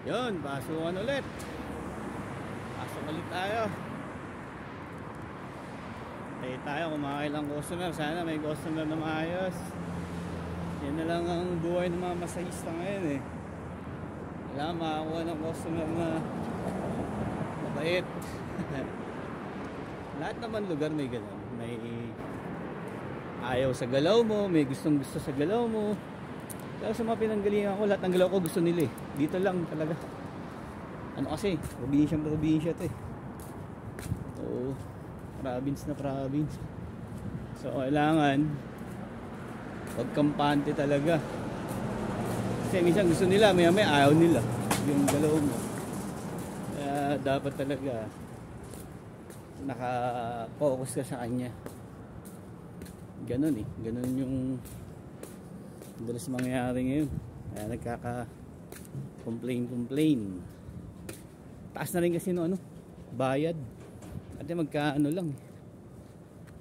Yun, pasukan ulit. Pasok ulit tayo. Tayo tayo kung makakailang customer. Sana may customer na maayos. Yan na lang ang buhay ng mga masahista ngayon eh. Wala makakuha ng customer na mabait. Lahat naman lugar may ganun. May ayaw sa galaw mo, may gustong gusto sa galaw mo. Pero sa mga pinanggalingan ko, lahat ng galaw ko gusto nila eh. Dito lang talaga. Ano kasi, probinsya to eh. So, province na province. So, kailangan pagkampante talaga. Kasi minsan gusto nila, may ayaw nila yung galaw mo. Kaya dapat talaga naka-focus ka sa kanya. Ganon eh. Ganon yung dalas mangyayari ngayon. Kaya nagkaka-complain. Taas na rin kasi no, bayad. At magkaano lang.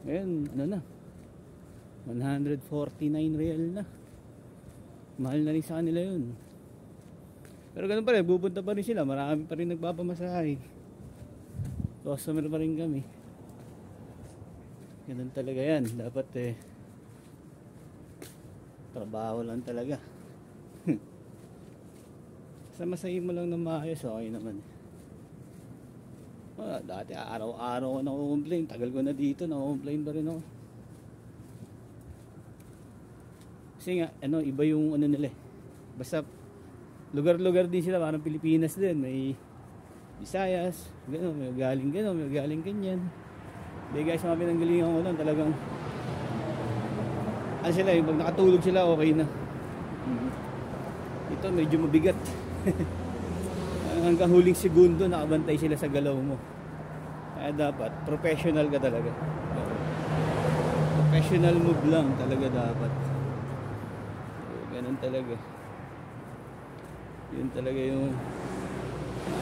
Ngayon, ano na? 149 real na. Mahal na rin sa kanila yun. Pero ganun pa rin, pupunta pa rin sila. Marami pa rin nagpapamasahe. Customer pa rin kami. Ganun talaga yan. Dapat trabaho lang talaga. Sa masahin mo lang na maayos, okay naman. Dati araw-araw ako na-complain. Tagal ko na dito, na-complain pa rin ako. Kasi nga, iba yung nila eh. Basta lugar-lugar din sila, parang Pilipinas din. May Visayas, gano'n, may galing gano'n, may galing ganyan. Hindi guys, mga pinanggalingan ko lang talagang ano sila, yung pag nakatulog sila, okay na. Ito medyo mabigat. Hanggang huling segundo nakabantay sila sa galaw mo. Kaya dapat professional ka talaga. Professional move lang talaga dapat. Ganun talaga. Yun talaga yung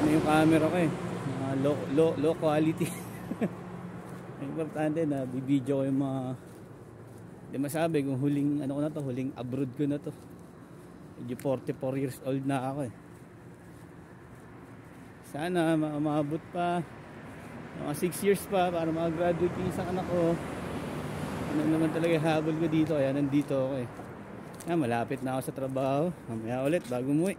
yung camera ko eh. Low quality. Importante na bibidyo ko yung mga di masabi kung huling ko na to, huling abroad ko na to. Medyo 44 years old na ako eh. Sana maabot pa mga 6 years pa para mag-graduate yung isang anak ko. Ano naman talaga habol ko dito, kaya nandito ako eh. Malapit na ako sa trabaho. Mamaya ulit bago umuwi.